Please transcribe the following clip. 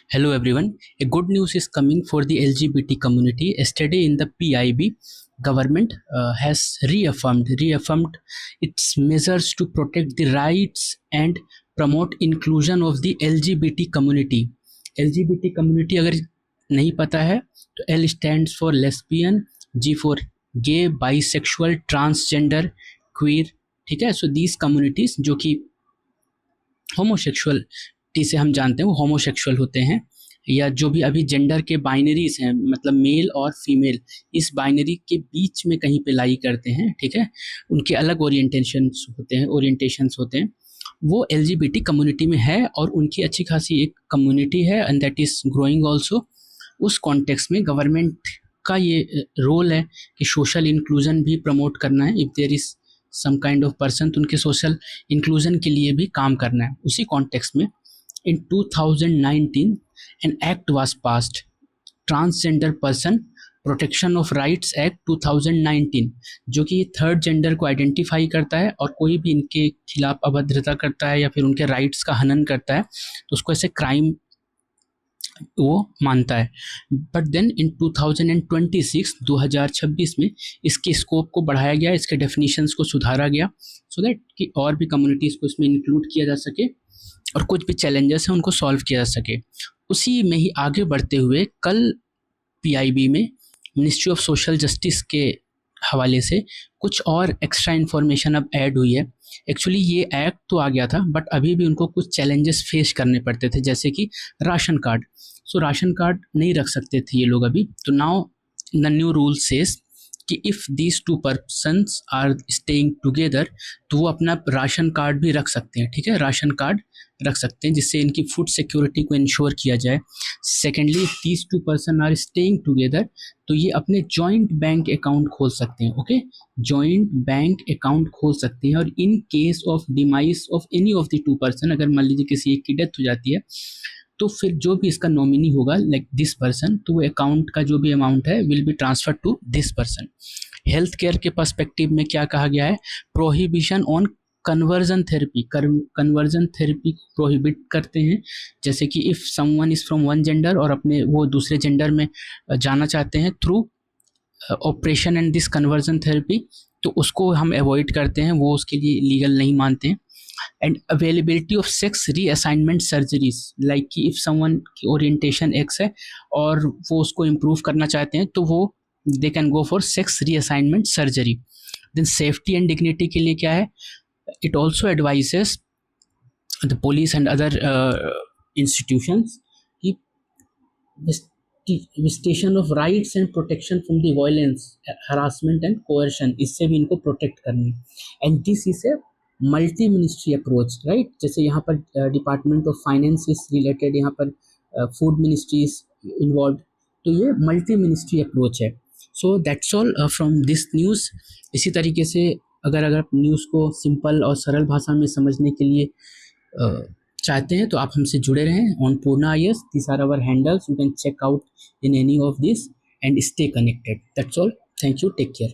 Hello everyone. A good news is coming for the LGBT community. Yesterday in the PIB, government has reaffirmed its measures to protect the rights and promote inclusion of the LGBT community. LGBT community अगर नहीं पता है तो L stands for lesbian, G for gay, bisexual, transgender, queer. ठीक है. So these communities जो कि homosexual से हम जानते हैं वो होमोसेक्सुअल होते हैं, या जो भी अभी जेंडर के बाइनरीज हैं, मतलब मेल और फीमेल, इस बाइनरी के बीच में कहीं पे लाई करते हैं. ठीक है. उनके अलग ओरिएंटेशंस होते हैं. वो LGBT कम्युनिटी में है और उनकी अच्छी खासी एक कम्युनिटी है and that is growing also. उस कॉन्टेक्स्ट में गवर्नमेंट का ये रोल है कि सोशल इंक्लूजन भी प्रमोट करना है. If there is some kind of person तो उनके सोशल इंक्लूजन के लिए भी काम करना है. उसी कॉन्टेक्स्ट में in 2019 an act was passed, transgender person protection of rights act 2019, जो कि थर्ड जेंडर को आइडेंटिफाई करता है और कोई भी इनके खिलाफ अभद्रता करता है या फिर उनके राइट्स का हनन करता है तो उसको ऐसे क्राइम वो मानता है. बट देन इन 2026 में इसके स्कोप को बढ़ाया गया, इसके डेफिनेशंस को सुधारा गया सो दैट कि और भी कम्युनिटीज़ को इसमें इंक्लूड किया जा सके और कुछ भी चैलेंजेस हैं उनको सॉल्व किया जा सके. उसी में ही आगे बढ़ते हुए कल PIB में मिनिस्ट्री ऑफ सोशल जस्टिस के हवाले से कुछ और एक्स्ट्रा इन्फॉर्मेशन अब ऐड हुई है. एक्चुअली ये एक्ट तो आ गया था बट अभी भी उनको कुछ चैलेंजेस फेस करने पड़ते थे, जैसे कि ration card. So ration card नहीं रख सकते थे ये लोग अभी. तो now the new rule says कि if these two persons are staying together तो वो अपना राशन कार्ड भी रख सकते हैं. ठीक है, राशन कार्ड रख सकते हैं जिससे इनकी फूड सिक्योरिटी को इंश्योर किया जाए. Secondly, these two person are staying together तो ये अपने जॉइंट बैंक अकाउंट खोल सकते हैं. ओके, जॉइंट बैंक अकाउंट खोल सकते हैं. और in case of demise of any of the two person, अगर मान लीजिए किसी एक की डेथ हो जाती है तो फिर जो भी इसका नॉमिनी होगा लाइक दिस पर्सन, तो वो अकाउंट का जो भी अमाउंट है will be transfer to this person. Health care के पर्सपेक्टिव में क्या कहा गया है, prohibition on conversion therapy prohibit करते हैं. जैसे कि if someone is from one gender और अपने वो दूसरे जेंडर में जाना चाहते हैं through operation and this conversion therapy, तो उसको हम अवॉइड करते हैं, वो उसके लिए लीगल नहीं मानते हैं. And availability of sex reassignment surgeries, like कि इफ़ समवन की ओरिएंटेशन एक्स है और वो उसको इम्प्रूव करना चाहते हैं तो वो they can go for sex reassignment surgery. Then safety and dignity के लिए क्या है, it also advises the police and other institutions कि visitation of rights and protection from the violence, harassment and coercion, इससे भी इनको प्रोटेक्ट करनी. And this is a multi ministry approach, right. जैसे यहाँ पर department of finance is related, यहाँ पर फूड मिनिस्ट्री इज इन्वॉल्व, तो ये मल्टी मिनिस्ट्री अप्रोच है. So that's all from this news. इसी तरीके से अगर आप न्यूज़ को सिंपल और सरल भाषा में समझने के लिए चाहते हैं तो आप हमसे जुड़े रहें on Purna IAS. These are our handles. You can check out in any of this and stay connected. That's all. Thank you. Take care.